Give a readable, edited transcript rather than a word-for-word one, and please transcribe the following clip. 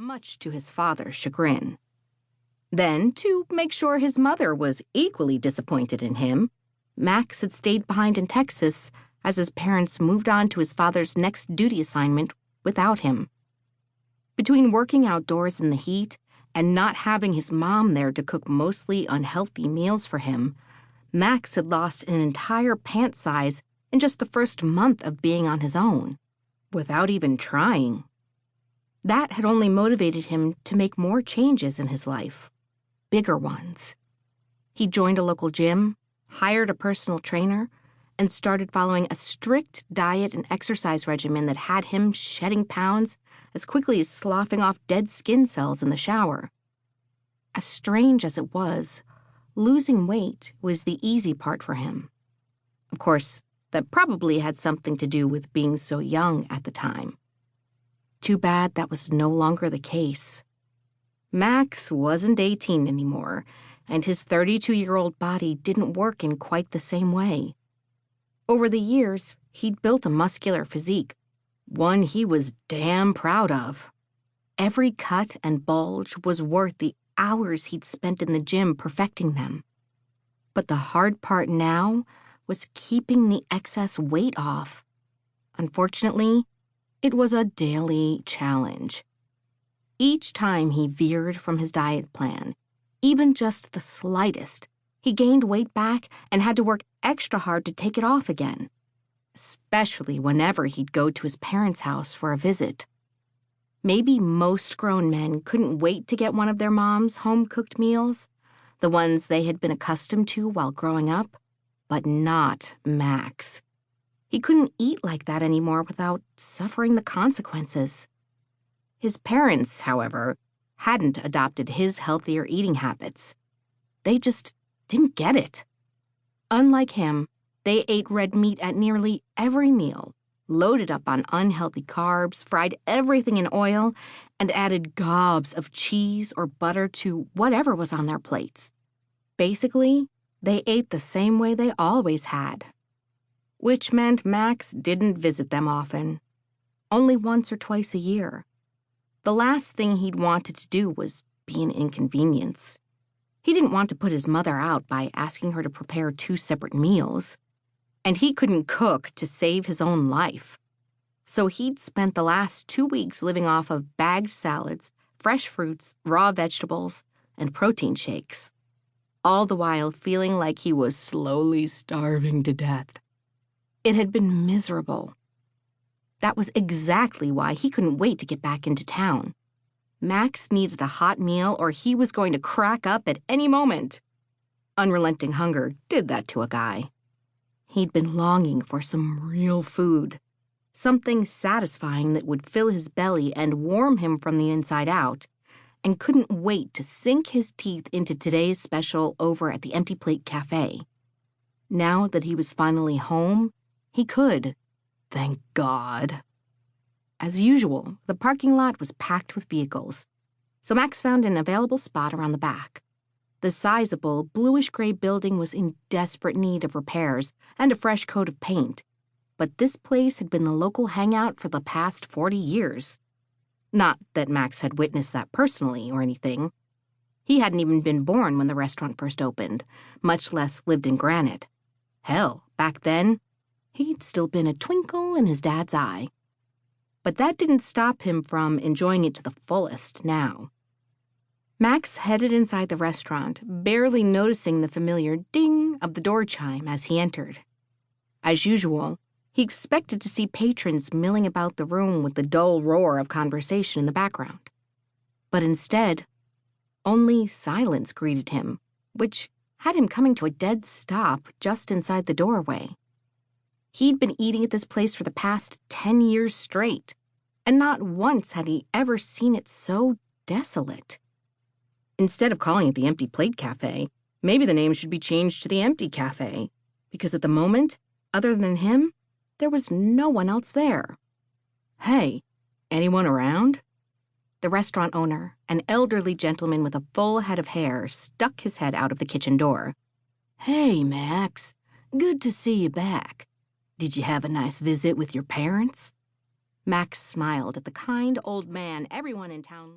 much to his father's chagrin. Then, to make sure his mother was equally disappointed in him, Max had stayed behind in Texas as his parents moved on to his father's next duty assignment without him. Between working outdoors in the heat and not having his mom there to cook mostly unhealthy meals for him, Max had lost an entire pant size in just the first month of being on his own, without even trying. That had only motivated him to make more changes in his life, bigger ones. He joined a local gym, hired a personal trainer, and started following a strict diet and exercise regimen that had him shedding pounds as quickly as sloughing off dead skin cells in the shower. As strange as it was, losing weight was the easy part for him. Of course, that probably had something to do with being so young at the time. Too bad that was no longer the case. Max wasn't 18 anymore, and his 32-year-old body didn't work in quite the same way. Over the years, he'd built a muscular physique, one he was damn proud of. Every cut and bulge was worth the hours he'd spent in the gym perfecting them. But the hard part now was keeping the excess weight off. Unfortunately, it was a daily challenge. Each time he veered from his diet plan, even just the slightest, he gained weight back and had to work extra hard to take it off again, especially whenever he'd go to his parents' house for a visit. Maybe most grown men couldn't wait to get one of their mom's home-cooked meals, the ones they had been accustomed to while growing up, but not Max. He couldn't eat like that anymore without suffering the consequences. His parents, however, hadn't adopted his healthier eating habits. They just didn't get it. Unlike him, they ate red meat at nearly every meal, loaded up on unhealthy carbs, fried everything in oil, and added gobs of cheese or butter to whatever was on their plates. Basically, they ate the same way they always had, which meant Max didn't visit them often, only once or twice a year. The last thing he'd wanted to do was be an inconvenience. He didn't want to put his mother out by asking her to prepare 2 separate meals, and he couldn't cook to save his own life. So he'd spent the last 2 weeks living off of bagged salads, fresh fruits, raw vegetables, and protein shakes, all the while feeling like he was slowly starving to death. It had been miserable. That was exactly why he couldn't wait to get back into town. Max needed a hot meal or he was going to crack up at any moment. Unrelenting hunger did that to a guy. He'd been longing for some real food, something satisfying that would fill his belly and warm him from the inside out, and couldn't wait to sink his teeth into today's special over at the Empty Plate Cafe. Now that he was finally home, he could. Thank God. As usual, the parking lot was packed with vehicles, so Max found an available spot around the back. The sizable, bluish-gray building was in desperate need of repairs and a fresh coat of paint, but this place had been the local hangout for the past 40 years. Not that Max had witnessed that personally or anything. He hadn't even been born when the restaurant first opened, much less lived in Granite. Hell, back then, he'd still been a twinkle in his dad's eye. But that didn't stop him from enjoying it to the fullest now. Max headed inside the restaurant, barely noticing the familiar ding of the door chime as he entered. As usual, he expected to see patrons milling about the room with the dull roar of conversation in the background. But instead, only silence greeted him, which had him coming to a dead stop just inside the doorway. He'd been eating at this place for the past 10 years straight, and not once had he ever seen it so desolate. Instead of calling it the Empty Plate Cafe, maybe the name should be changed to the Empty Cafe, because at the moment, other than him, there was no one else there. Hey, anyone around? The restaurant owner, an elderly gentleman with a full head of hair, stuck his head out of the kitchen door. Hey, Max. Good to see you back. Did you have a nice visit with your parents? Max smiled at the kind old man everyone in town